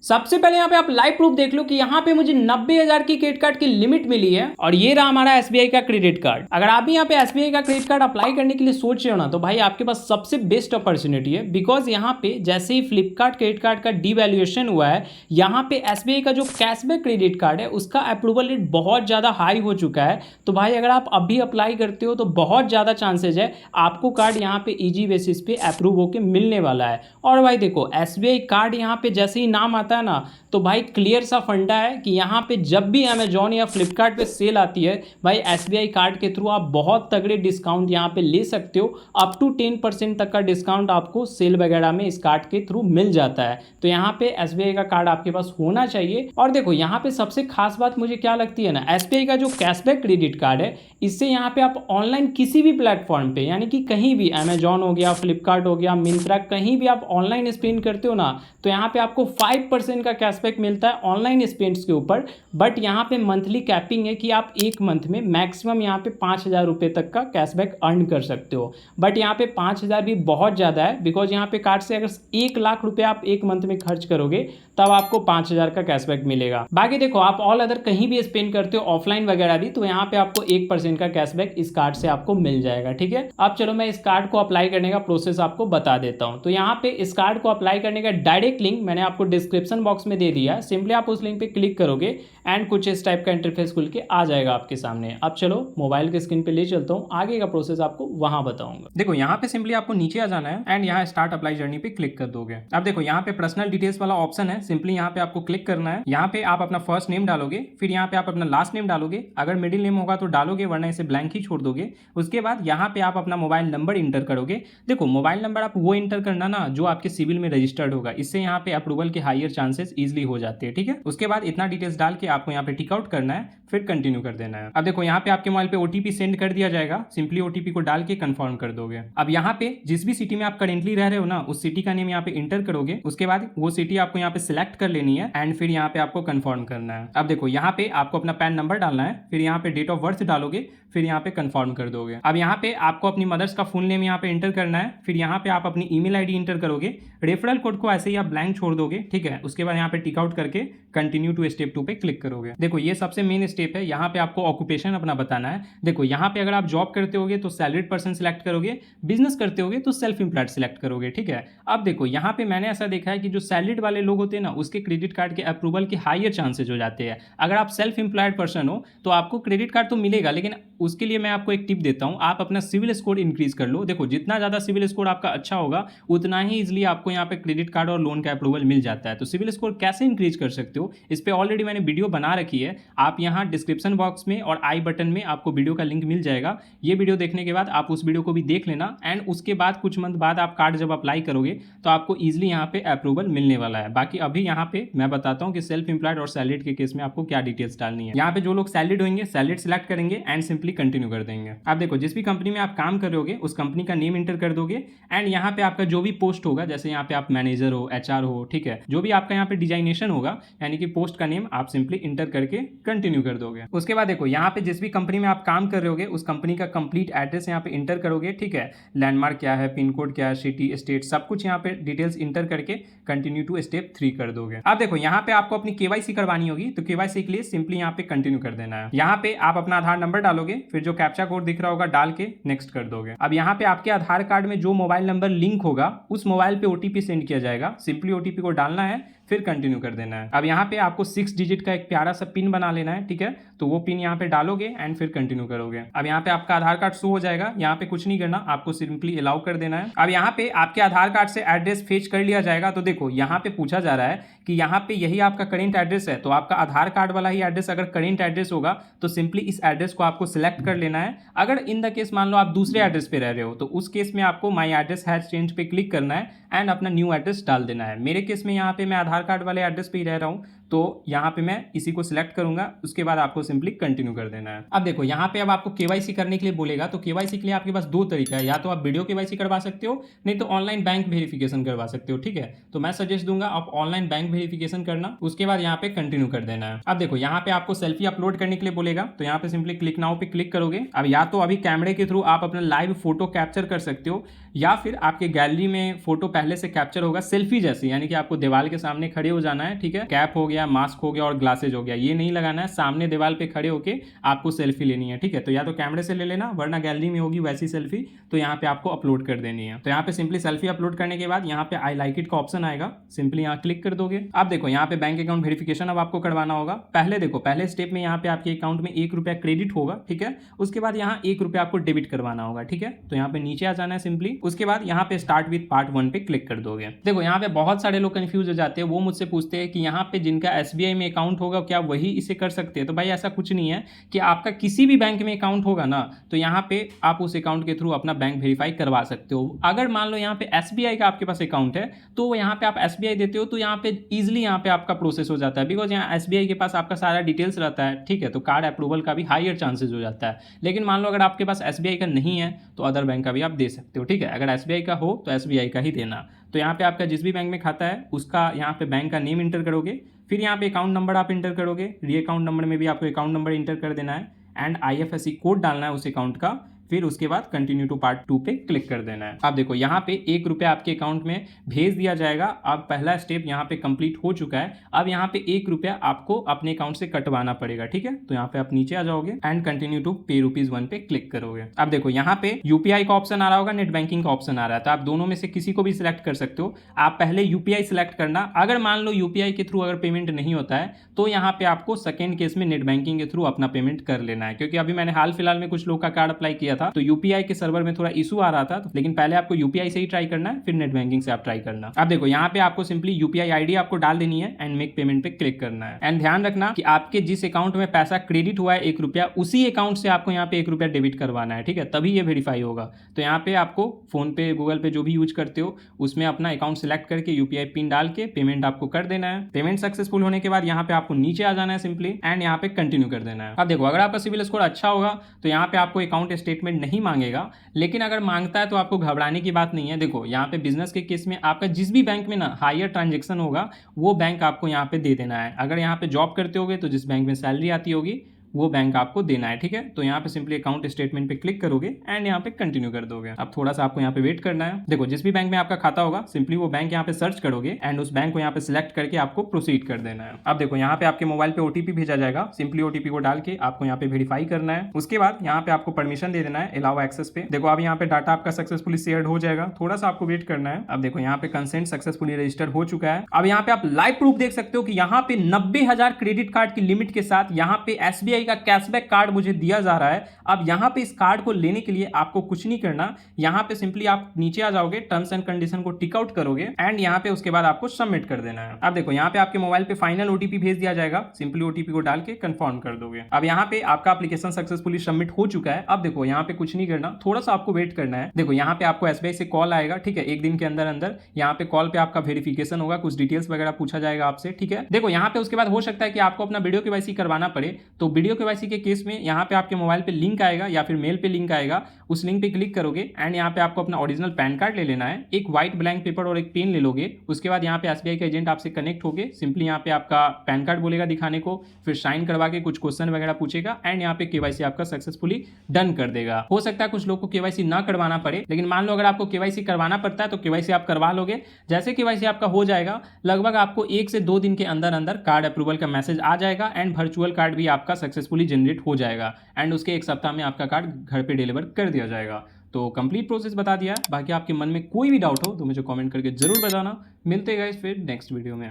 सबसे पहले यहाँ पे आप लाइव प्रूफ देख लो कि यहाँ पे मुझे 90,000 की क्रेडिट कार्ड की लिमिट मिली है और ये रहा हमारा एसबीआई का क्रेडिट कार्ड। अगर आप भी यहाँ पे एसबीआई का क्रेडिट कार्ड अप्लाई करने के लिए सोच रहे हो ना, तो भाई आपके पास सबसे बेस्ट अपॉर्चुनिटी है। बिकॉज यहाँ पे जैसे ही फ्लिपकार्ट क्रेडिट कार्ड का डिवैल्यूएशन हुआ है, यहाँ पे एसबीआई का जो कैशबैक क्रेडिट कार्ड है उसका अप्रूवल रेट बहुत ज़्यादा हाई हो चुका है। तो भाई अगर आप अभी अप्लाई करते हो तो बहुत ज़्यादा चांसेज है आपको कार्ड यहाँ पे ईजी बेसिस पे अप्रूव होकर मिलने वाला है। और भाई देखो, एसबीआई कार्ड यहाँ पे जैसे ही नाम आता है ना, तो भाई क्लियर सा फंडा है कि यहाँ पे जब भी अमेजॉन या फ्लिपकार्ट पे सेल आती है, भाई एसबीआई कार्ड के थ्रू आप बहुत तगड़े डिस्काउंट यहाँ पे ले सकते हो। अप टू 10% तक का डिस्काउंट आपको सेल वगैरह में इस कार्ड के थ्रू मिल जाता है। तो यहाँ पे एसबीआई का कार्ड आपके पास होना चाहिए। और देखो, यहाँ पे सबसे खास बात मुझे क्या लगती है ना, एसबीआई का जो कैशबैक क्रेडिट कार्ड है, इससे यहाँ पे आप ऑनलाइन किसी भी प्लेटफॉर्म पे, यानी कि कहीं भी, अमेजॉन हो गया, फ्लिपकार्ट हो गया, मिंत्रा, कहीं भी आप ऑनलाइन स्पेंड करते हो ना, तो यहाँ पे आपको 5% का कैशबैक मिलता है ऑनलाइन स्पेंड्स के ऊपर। बट यहाँ पे मंथली कैपिंग है कि आप एक मंथ में मैक्सिमम यहाँ पे 5,000 रुपये तक का कैशबैक अर्न कर सकते हो। बट यहाँ पे 5,000 भी बहुत ज़्यादा है, बिकॉज यहाँ पे कार्ड से अगर 1,00,000 रुपये आप एक मंथ में खर्च करोगे तब आपको 5,000 का कैशबैक मिलेगा। बाकी देखो, आप ऑल अदर कहीं भी स्पेंड करते हो ऑफलाइन वगैरह भी, तो यहाँ पे आपको 1% का कैशबैक इस कार्ड से आपको मिल जाएगा। ठीक है, अब चलो मैं इस कार्ड को अप्लाई करने का प्रोसेस आपको बता देता हूँ। तो यहाँ पे इस कार्ड को अप्लाई करने का डायरेक्ट लिंक मैंने आपको डिस्क्रिप्शन बॉक्स में दे दिया है। सिंपली आप उस लिंक पे क्लिक करोगे एंड कुछ इस टाइप का इंटरफेस खुल के आ जाएगा आपके सामने। अब चलो मोबाइल के स्क्रीन पे ले चलता हूँ, आगे का प्रोसेस आपको वहां बताऊंगा। देखो, यहाँ पे सिंपली आपको नीचे आ जाना है एंड यहाँ स्टार्ट अप्लाई जर्नी पे क्लिक कर दोगे। अब देखो, यहाँ पे पर्सनल डिटेल्स वाला ऑप्शन है, सिंपली यहाँ पे आपको क्लिक करना है। यहाँ पे आप अपना फर्स्ट नेम डालोगे, फिर यहाँ पे आप अपना लास्ट नेम डालोगे, अगर मिडिल नेम होगा तो डालोगे, वरना इसे ब्लैंक ही छोड़ दोगे। उसके बाद यहाँ पे आप अपना मोबाइल नंबर इंटर करोगे। देखो, मोबाइल नंबर आप वो इंटर करना ना जो आपके सिविल में रजिस्टर्ड होगा, इससे यहाँ पे अप्रूवल के हायर चांसेस इजिली हो जाते हैं। ठीक है, उसके बाद इतना डिटेल्स डाल के आपको यहाँ पे टिक आउट करना है, फिर कंटिन्यू कर देना है। अब देखो, यहाँ पे आपके मोबाइल पे ओटीपी सेंड कर दिया जाएगा, सिंपली ओटीपी को डाल के कंफर्म कर दोगे। अब यहाँ पे जिस भी सिटी में आप करेंटली रह रहे हो ना, उस सिटी का नेम यहाँ पे इंटर करोगे। उसके बाद वो सिटी आपको यहाँ पे सिलेक्ट कर लेनी है एंड फिर यहाँ पे आपको कंफर्म करना है। अब देखो, यहाँ पे आपको अपना पैन नंबर डालना है, फिर यहाँ पे डेट ऑफ बर्थ डालोगे, फिर यहाँ पे कंफर्म कर दोगे। अब यहाँ पे आपको अपनी मदर्स का फुल नेम यहाँ पे इंटर करना है, फिर यहाँ पे आप अपनी ईमेल आईडी इंटर करोगे। रेफरल कोड को ऐसे ही आप ब्लैंक छोड़ दोगे। ठीक है, उसके बाद यहाँ पे टिक आउट करके कंटिन्यू टू स्टेप 2 पे क्लिक करोगे। देखो, ये सबसे मेन स्टेप है, यहाँ पे आपको ऑक्यूपेशन अपना बताना है। देखो, यहाँ पे अगर आप जॉब करते होगे तो सैलरीड पर्सन सिलेक्ट करोगे, बिजनेस करते होगे तो सेल्फ एम्प्लॉयड सिलेक्ट करोगे। ठीक है, अब देखो, यहाँ पे मैंने ऐसा देखा है कि जो सैलरीड वाले लोग होते हैं ना, उसके क्रेडिट कार्ड के अप्रूवल के हायर चांसेज हो जाते हैं। अगर आप सेल्फ एम्प्लॉयड पर्सन हो तो आपको क्रेडिट कार्ड तो मिलेगा, लेकिन उसके लिए मैं आपको एक टिप देता हूँ, आप अपना सिविल स्कोर इंक्रीज कर लो। देखो, जितना ज़्यादा सिविल स्कोर आपका अच्छा होगा, उतना ही इजिली आपको यहाँ पे क्रेडिट कार्ड और लोन का अप्रूवल मिल जाता है। तो सिविल स्कोर कैसे इंक्रीज कर सकते हो, इस पर ऑलरेडी मैंने वीडियो बना रखी है। आप यहाँ डिस्क्रिप्शन बॉक्स में और आई बटन में आपको वीडियो का लिंक मिल जाएगा। ये वीडियो देखने के बाद आप उस वीडियो को भी देख लेना एंड उसके बाद कुछ मंथ बाद आप कार्ड जब अप्लाई करोगे तो आपको ईजिली यहाँ पे अप्रूवल मिलने वाला है। बाकी अभी यहाँ पे मैं बताता हूँ कि सेल्फ एम्प्लॉयड और सैलरीड के केस में आपको क्या डिटेल्स डालनी है। यहाँ पे जो लोग सैलरीड होंगे, सैलरीड सिलेक्ट करेंगे एंड सिंपली कंटिन्यू कर देंगे। आप देखो, जिस भी कंपनी में आप काम कर रहे होगे उस कंपनी का नेम इंटर कर दोगे एंड यहाँ पे आपका जो भी पोस्ट होगा, जैसे यहाँ पे आप मैनेजर हो, एचआर हो, ठीक है, जो भी आपका यहाँ पे डिजाइनेशन होगा, यानी कि पोस्ट का नेम आप सिंपली इंटर करके कंटिन्यू कर दोगे। उसके बाद देखो, यहाँ पे जिस भी कंपनी में आप काम कर रहे होगे उस कंपनी का कंप्लीट एड्रेस यहाँ पे इंटर करोगे। ठीक है, लैंडमार्क क्या है, पिन कोड क्या है, सिटी, स्टेट, सब कुछ यहाँ पे डिटेल्स इंटर करके कंटिन्यू टू स्टेप 3 कर दोगे। अब देखो, यहाँ पे आपको अपनी केवाईसी करवानी होगी, तो केवाईसी के लिए सिंपली यहाँ पे कंटिन्यू कर देना है। यहाँ पे आप अपना आधार नंबर डालोगे, फिर जो कैप्चा कोड दिख रहा होगा डाल के नेक्स्ट कर दोगे। अब यहाँ पे आपके आधार कार्ड में जो मोबाइल नंबर लिंक होगा उस मोबाइल पे ओटीपी सेंड किया जाएगा, सिंपली ओटीपी को डालना है, फिर कंटिन्यू कर देना है। अब यहाँ पे आपको 6 डिजिट का एक प्यारा सा पिन बना लेना है। ठीक है, तो वो पिन यहाँ पे डालोगे एंड फिर कंटिन्यू करोगे। अब यहाँ पे आपका आधार कार्ड शो हो जाएगा, यहाँ पे कुछ नहीं करना, आपको सिंपली अलाउ कर देना है। अब यहाँ पे आपके आधार कार्ड से एड्रेस फेच कर लिया जाएगा। तो देखो, यहाँ पे पूछा जा रहा है कि यहाँ पे यही आपका करेंट एड्रेस है, तो आपका आधार कार्ड वाला ही एड्रेस अगर करेंट एड्रेस होगा तो सिंपली इस एड्रेस को आपको सिलेक्ट कर लेना है। अगर इन द केस मान लो आप दूसरे एड्रेस पे रह रहे हो तो उस केस में आपको माई एड्रेस हैज चेंज पे क्लिक करना है एंड अपना न्यू एड्रेस डाल देना है। मेरे केस में यहाँ पे मैं आधार कार्ड वाले एड्रेस पे ही रह रहा हूँ, तो यहाँ पे मैं इसी को सिलेक्ट करूंगा, उसके बाद आपको सिंपली कंटिन्यू कर देना है। अब देखो यहाँ पे अब आपको केवाईसी करने के लिए बोलेगा, तो केवाईसी के लिए आपके पास दो तरीका है, या तो आप वीडियो केवाईसी करवा सकते हो, नहीं तो ऑनलाइन बैंक वेरिफिकेशन करवा सकते हो। ठीक है, तो मैं सजेस्ट दूंगा आप ऑनलाइन बैंक वेरिफिकेशन करना, उसके बाद यहाँ पे कंटिन्यू कर देना है। अब देखो यहाँ पे आपको सेल्फी अपलोड करने के लिए बोलेगा, तो यहाँ पे सिंपली क्लिक नाउ पे क्लिक करोगे। अब या तो अभी कैमरे के थ्रू आप अपना लाइव फोटो कैप्चर कर सकते हो, या फिर आपके गैलरी में फोटो पहले से कैप्चर होगा सेल्फी जैसी, यानी कि आपको दीवार के सामने खड़े हो जाना है। ठीक है, कैप हो गया, मास्क हो गया और ग्लासेज हो गया, ये नहीं लगाना है, सामने दीवार पे खड़े होके आपको सेल्फी लेनी है। ठीक है, तो या तो कैमरे से ले लेना, वरना गैलरी में होगी वैसी सेल्फी, तो यहाँ पे आपको अपलोड कर देनी है। तो यहाँ पे सिंपली सेल्फी अपलोड करने के बाद यहाँ पे आई लाइक इट का ऑप्शन आएगा, सिंपली यहाँ क्लिक कर दोगे। अब देखो यहाँ पे बैंक अकाउंट वेरिफिकेशन अब आपको करवाना होगा। पहले देखो पहले स्टेप में यहाँ पे आपके अकाउंट में 1 रुपया क्रेडिट होगा। ठीक है, उसके बाद यहाँ 1 रुपया आपको डेबिट करवाना होगा। ठीक है, तो यहाँ पे नीचे आ जाना है सिंपली, उसके बाद यहाँ पे स्टार्ट विद पार्ट 1 पे क्लिक कर दोगे। देखो यहाँ पे बहुत सारे लोग कंफ्यूज हो जाते हैं, वो मुझसे पूछते हैं कि यहाँ पे जिनका SBI में अकाउंट होगा क्या वही इसे कर सकते हैं। तो भाई ऐसा कुछ नहीं है, कि आपका किसी भी बैंक में अकाउंट होगा ना, तो यहाँ पे आप उस अकाउंट के थ्रू अपना बैंक वेरीफाई करवा सकते हो। अगर मान लो यहाँ पे SBI का आपके पास अकाउंट है, तो यहाँ पे आप SBI देते हो, तो यहाँ पे इजिली यहाँ पे आपका प्रोसेस हो जाता है, बिकॉज यहाँ SBI के पास आपका सारा डिटेल्स रहता है। ठीक है, तो कार्ड अप्रूवल का भी हायर चांसेस हो जाता है। लेकिन मान लो अगर आपके पास SBI का नहीं है, तो अदर बैंक का भी आप दे सकते हो। ठीक है, अगर SBI का हो तो SBI का ही देना। तो यहाँ पे आपका जिस भी बैंक में खाता है उसका यहाँ पे बैंक का नेम इंटर करोगे, फिर यहाँ पे अकाउंट नंबर आप इंटर करोगे, री अकाउंट नंबर में भी आपको अकाउंट नंबर इंटर कर देना है, एंड IFSC कोड डालना है उस अकाउंट का, फिर उसके बाद कंटिन्यू टू पार्ट 2 पे क्लिक कर देना है। अब देखो यहाँ पे 1 रुपया आपके अकाउंट में भेज दिया जाएगा। अब पहला स्टेप यहाँ पे कंप्लीट हो चुका है। अब यहाँ पे 1 रुपया आपको अपने अकाउंट से कटवाना पड़ेगा। ठीक है, तो यहाँ पे आप नीचे आ जाओगे एंड कंटिन्यू टू पे ₹1 पे क्लिक करोगे। अब देखो यहाँ पे UPI का ऑप्शन आ रहा होगा, नेट बैंकिंग का ऑप्शन आ रहा है, तो आप दोनों में से किसी को भी सिलेक्ट कर सकते हो। आप पहले UPI सिलेक्ट करना, अगर मान लो UPI के थ्रू अगर पेमेंट नहीं होता है, तो यहाँ पे आपको सेकेंड केस में नेट बैंकिंग के थ्रू अपना पेमेंट कर लेना है। क्योंकि अभी मैंने हाल फिलहाल में कुछ लोग का कार्ड अप्लाई किया था, तो UPI के सर्वर में थोड़ा इशू आ रहा था, लेकिन पहले आपको UPI से ही ट्राई करना है, फिर नेट बैंकिंग से आप ट्राई करना। अब देखो यहाँ पे आपको सिंपली UPI ID आपको डाल देनी है एंड मेक पेमेंट पे क्लिक करना है। एंड ध्यान रखना कि आपके जिस अकाउंट में पैसा क्रेडिट हुआ है 1 रुपया, उसी अकाउंट से आपको यहाँ पे 1 रुपया डेबिट करवाना है। ठीक है, तभी ये वेरीफाई होगा। तो यहाँ पे आपको फोन पे, गूगल पे जो भी यूज करते हो, उसमें अपना अकाउंट सिलेक्ट करके UPI पिन डाल के पेमेंट आपको कर देना है। पेमेंट सक्सेसफुल होने के बाद यहाँ पे आपको नीचे आ जाना है सिंपली, एंड यहाँ पे कंटिन्यू कर देना है। अब देखो अगर आपका सिविल स्कोर अच्छा होगा तो यहाँ पे आपको अकाउंट स्टेटमेंट नहीं मांगेगा, लेकिन अगर मांगता है तो आपको घबराने की बात नहीं है। देखो यहाँ पे बिजनेस के केस में आपका जिस भी बैंक में ना हायर ट्रांजैक्शन होगा, वो बैंक आपको यहाँ पे दे देना है। अगर यहाँ पे जॉब करते होगे तो जिस बैंक में सैलरी आती होगी वो बैंक आपको देना है। ठीक है, तो यहाँ पे सिंपली अकाउंट स्टेटमेंट पे क्लिक करोगे एंड यहाँ पे कंटिन्यू कर दोगे। अब थोड़ा सा आपको यहाँ पे वेट करना है। देखो जिस भी बैंक में आपका खाता होगा, सिंपली वो बैंक यहाँ पे सर्च करोगे एंड उस बैंक को यहाँ पे सिलेक्ट करके आपको प्रोसीड कर देना है। अब देखो यहाँ पे आपके मोबाइल पे OTP भेजा जाएगा, सिंपली OTP को डाल के आपको यहाँ पे वेरीफाई करना है। उसके बाद यहाँ पे आपको परमिशन दे देना है अलाउ एक्सेस पे। देखो अब यहाँ पे डाटा आपका सक्सेसफुली शेयर हो जाएगा, थोड़ा सा आपको वेट करना है। अब देखो यहाँ पे कंसेंट सक्सेसफुली रजिस्टर हो चुका है। अब यहाँ पे आप लाइव प्रूफ देख सकते हो कि यहाँ पे 90,000 क्रेडिट कार्ड की लिमिट के साथ यहाँ पे SBI का कैशबैक कार्ड मुझे दिया जा रहा है। अब यहाँ पे इस कार्ड को लेने के लिए आपको कुछ नहीं करना, यहाँ पे सिंपली आप नीचे आ जाओगे, टर्म्स एंड कंडीशन को टिक आउट करोगे एंड यहाँ पे उसके बाद आपको सबमिट कर देना है। अब देखो यहाँ पे आपके मोबाइल पे फाइनल OTP भेज दिया जाएगा, सिंपली OTP को डाल के कंफर्म कर दोगे। अब यहाँ पे आपका एप्लीकेशन सक्सेसफुली सबमिट हो चुका है। अब देखो यहाँ पे कुछ नहीं करना, थोड़ा सा आपको वेट करना है। देखो यहाँ पे आपको SBI से कॉल आएगा। ठीक है, 1 दिन के अंदर अंदर यहाँ पे कॉल पे आपका वेरिफिकेशन होगा, कुछ डिटेल्स वगैरह पूछा जाएगा आपसे। ठीक है, देखो यहाँ पे उसके बाद हो सकता है कि आपको अपना वीडियो KYC करवाना पड़े, तो वीडियो KYC के केस में यहाँ पे आपके मोबाइल पे लिंक आएगा या फिर मेल पे लिंक आएगा, उस लिंक पे क्लिक करोगे एंड यहाँ पे आपको अपना ओरिजिनल पैन कार्ड ले लेना है, एक व्हाइट ब्लैंक पेपर और एक पेन ले लोगे। उसके बाद यहाँ पे SBI का एजेंट आपसे कनेक्ट होगे, सिंपली यहाँ पे आपका पैन कार्ड बोलेगा दिखाने को, फिर साइन करवा के कुछ क्वेश्चन वगैरह पूछेगा एंड यहाँ पे KYC आपका सक्सेसफुली डन कर देगा। हो सकता है कुछ लोग को KYC ना करवाना पड़े, लेकिन मान लो अगर आपको KYC करवाना पड़ता है तो KYC आप करवा लोगे। जैसे KYC आपका हो जाएगा, लगभग आपको 1 से 2 दिन के अंदर अंदर कार्ड अप्रूवल का मैसेज आ जाएगा एंड वर्चुअल कार्ड भी आपका सक्सेसफुली जनरेट हो जाएगा एंड उसके 1 सप्ताह में आपका कार्ड घर पे डिलीवर कर दिया जाएगा। तो कंप्लीट प्रोसेस बता दिया। बाकी आपके मन में कोई भी डाउट हो तो मुझे कमेंट करके जरूर बताना। मिलते हैं गाइस फिर नेक्स्ट वीडियो में।